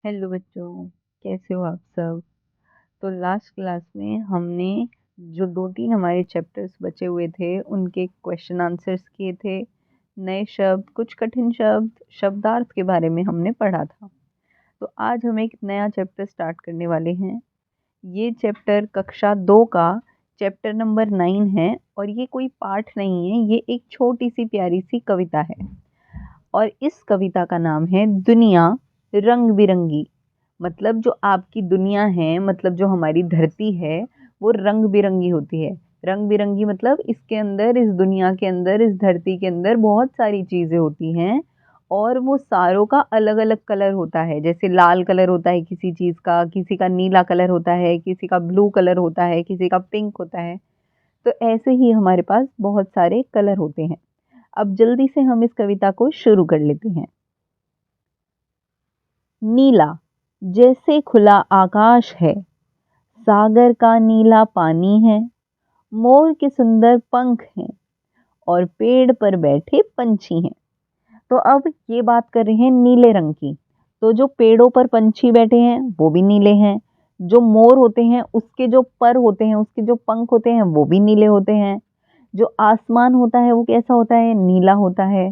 Hello बच्चों, कैसे हो आप सब। तो लास्ट क्लास में हमने जो दो तीन हमारे चैप्टर्स बचे हुए थे उनके क्वेश्चन आंसर्स किए थे। नए शब्द, कुछ कठिन शब्द, शब्दार्थ के बारे में हमने पढ़ा था। तो आज हम एक नया चैप्टर स्टार्ट करने वाले हैं। ये चैप्टर कक्षा 2 का चैप्टर नंबर 9 है और ये कोई पाठ नहीं है, ये एक छोटी सी प्यारी सी कविता है। और इस कविता का नाम है दुनिया रंग बिरंगी। मतलब जो आपकी दुनिया है, मतलब जो हमारी धरती है, वो रंग बिरंगी होती है। रंग बिरंगी मतलब इसके अंदर, इस दुनिया के अंदर, इस धरती के अंदर बहुत सारी चीज़ें होती हैं और वो सारों का अलग अलग कलर होता है। जैसे लाल कलर होता है किसी चीज़ का, किसी का नीला कलर होता है, किसी का ब्लू कलर होता है, किसी का पिंक होता है। तो ऐसे ही हमारे पास बहुत सारे कलर होते हैं। अब जल्दी से हम इस कविता को शुरू कर लेते हैं। नीला जैसे खुला आकाश है, सागर का नीला पानी है, मोर के सुंदर पंख हैं और पेड़ पर बैठे पंछी हैं। तो अब ये बात कर रहे हैं नीले रंग की। तो जो पेड़ों पर पंछी बैठे हैं वो भी नीले हैं। जो मोर होते हैं उसके जो पर होते हैं, उसके जो पंख होते हैं वो भी नीले होते हैं। जो आसमान होता है वो कैसा होता है? नीला होता है।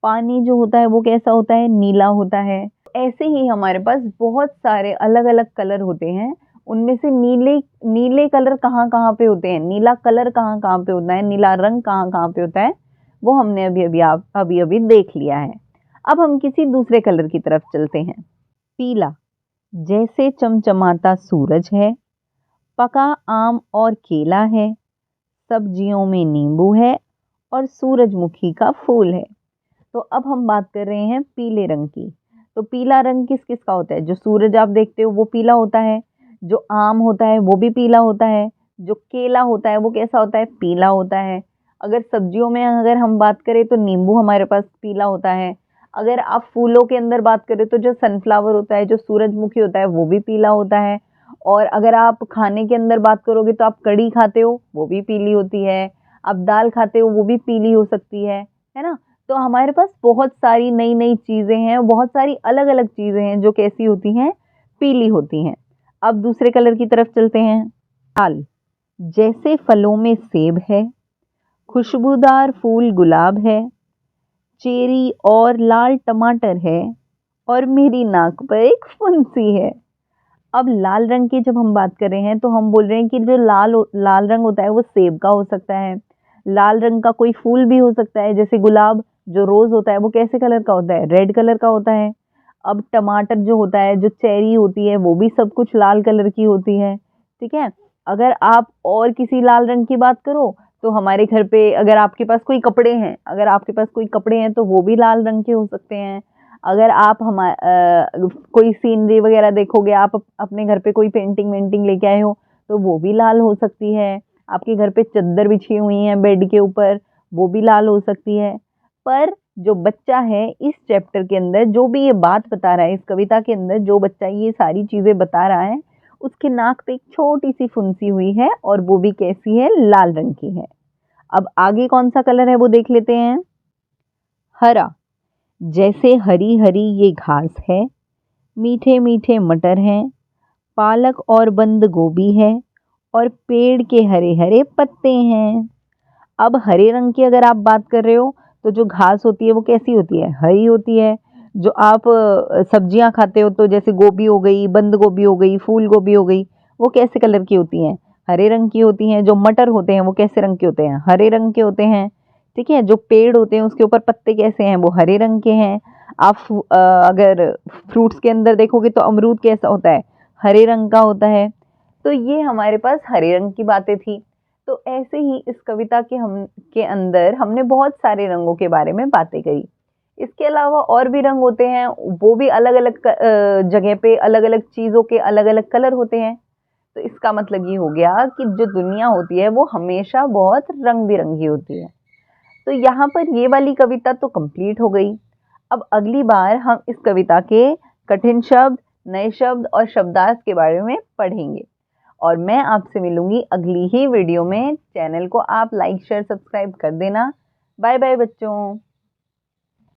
पानी जो होता है वो कैसा होता है? नीला होता है। ऐसे ही हमारे पास बहुत सारे अलग अलग कलर होते हैं। उनमें से नीले नीले कलर कहाँ कहाँ पे होते हैं, नीला कलर कहाँ कहाँ पे होता है, नीला रंग कहाँ कहाँ पे होता है, वो हमने अभी अभी देख लिया है। अब हम किसी दूसरे कलर की तरफ चलते हैं। पीला जैसे चमचमाता सूरज है, पका आम और केला है, सब्जियों में नींबू है और सूरजमुखी का फूल है। तो अब हम बात कर रहे हैं पीले रंग की। तो पीला रंग किस किस का होता है? जो सूरज आप देखते हो वो पीला होता है, जो आम होता है वो भी पीला होता है, जो केला होता है वो कैसा होता है? पीला होता है। अगर सब्जियों में अगर हम बात करें तो नींबू हमारे पास पीला होता है। अगर आप फूलों के अंदर बात करें तो जो सनफ्लावर होता है, जो सूरजमुखी होता है, वो भी पीला होता है। और अगर आप खाने के अंदर बात करोगे तो आप कढ़ी खाते हो वो भी पीली होती है, आप दाल खाते हो वो भी पीली हो सकती है ना। तो हमारे पास बहुत सारी नई नई चीज़ें हैं, बहुत सारी अलग अलग चीज़ें हैं जो कैसी होती हैं? पीली होती हैं। अब दूसरे कलर की तरफ चलते हैं। लाल जैसे फलों में सेब है, खुशबूदार फूल गुलाब है, चेरी और लाल टमाटर है और मेरी नाक पर एक फुंसी है। अब लाल रंग की जब हम बात कर रहे हैं तो हम बोल रहे हैं कि जो लाल रंग होता है वो सेब का हो सकता है। लाल रंग का कोई फूल भी हो सकता है, जैसे गुलाब, जो रोज होता है वो कैसे कलर का होता है? रेड कलर का होता है। अब टमाटर जो होता है, जो चेरी होती है, वो भी सब कुछ लाल कलर की होती है। ठीक है। अगर आप और किसी लाल रंग की बात करो तो हमारे घर पे अगर आपके पास कोई कपड़े हैं, अगर आपके पास कोई कपड़े हैं तो वो भी लाल रंग के हो सकते हैं। अगर आप कोई सीनरी वगैरह देखोगे, आप अपने घर पे कोई पेंटिंग वेंटिंग लेके आए हो तो वो भी लाल हो सकती है। आपके घर पे चद्दर बिछी हुई है बेड के ऊपर, वो भी लाल हो सकती है। पर जो बच्चा है इस चैप्टर के अंदर, जो भी ये बात बता रहा है, इस कविता के अंदर जो बच्चा ये सारी चीजें बता रहा है, उसके नाक पे एक छोटी सी फुंसी हुई है और वो भी कैसी है? लाल रंग की है। अब आगे कौन सा कलर है वो देख लेते हैं। हरा जैसे हरी हरी ये घास है, मीठे मीठे मटर हैं, पालक और बंद गोभी है और पेड़ के हरे हरे पत्ते हैं। अब हरे रंग की अगर आप बात कर रहे हो तो जो घास होती है वो कैसी होती है? हरी होती है। जो आप सब्जियां खाते हो तो जैसे गोभी हो गई, बंद गोभी हो गई, फूल गोभी हो गई, वो कैसे कलर की होती हैं? हरे रंग की होती हैं। जो मटर होते हैं वो कैसे रंग के होते हैं? हरे रंग के होते हैं। ठीक है। जो पेड़ होते हैं उसके ऊपर पत्ते कैसे हैं? वो हरे रंग के हैं। आप अगर फ्रूट्स के अंदर देखोगे तो अमरूद कैसा होता है? हरे रंग का होता है। तो ये हमारे पास हरे रंग की बातें थी। तो ऐसे ही इस कविता के अंदर हमने बहुत सारे रंगों के बारे में बातें करी। इसके अलावा और भी रंग होते हैं, वो भी अलग अलग जगह पे अलग अलग चीज़ों के अलग अलग कलर होते हैं। तो इसका मतलब ये हो गया कि जो दुनिया होती है वो हमेशा बहुत रंग बिरंगी होती है। तो यहाँ पर ये वाली कविता तो कंप्लीट हो गई। अब अगली बार हम इस कविता के कठिन शब्द, नए शब्द और शब्दार्थ के बारे में पढ़ेंगे और मैं आपसे मिलूंगी अगली ही वीडियो में। चैनल को आप लाइक शेयर सब्सक्राइब कर देना। बाय बाय बच्चों।